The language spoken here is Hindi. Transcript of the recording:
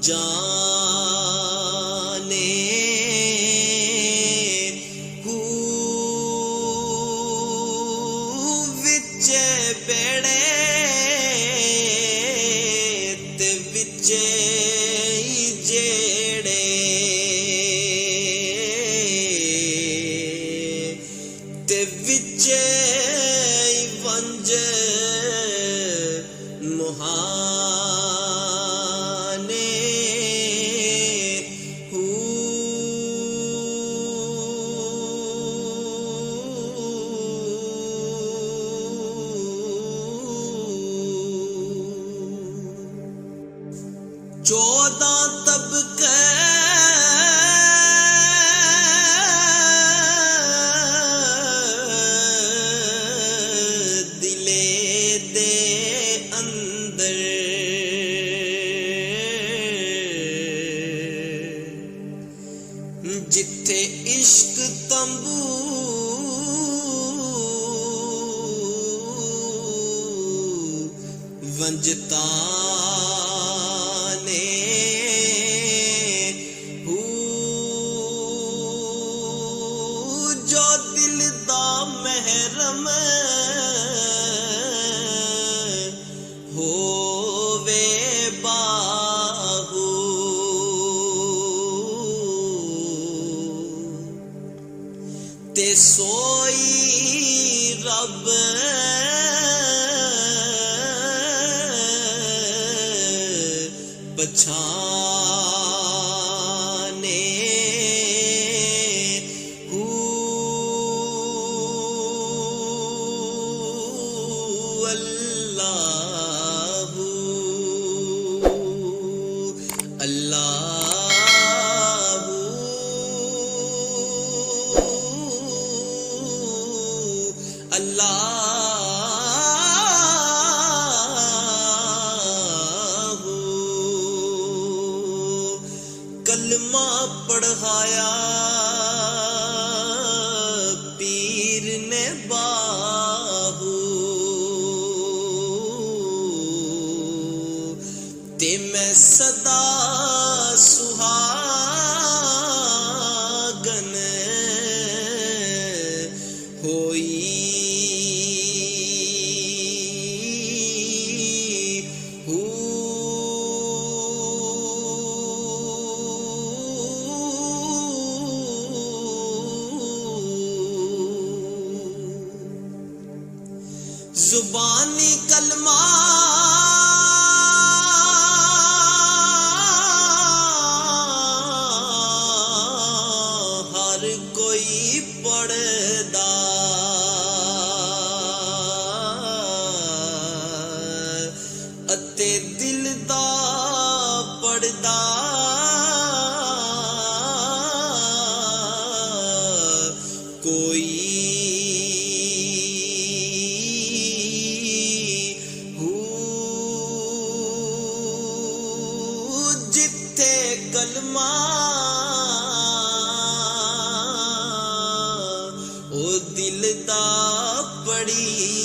जाने विचे बेड़े ते विचे जेड़े ते विचे वंज मुहाने चौदह तबके दिले दे अंदर जिथे इश्क तंबू वंजता जो दिल दा महरम होवे बाहू ते सोई रब पछाने अल्लाहू अल्लाहू अल्लाहू कलमा पढ़ाया पीर ने बाहू ते मैं सदा सुहागन होई जुबानी कलमा हर कोई पढ़दा अते दिल दा पढ़दा कोई कलमा ओ दिल दा पड़ी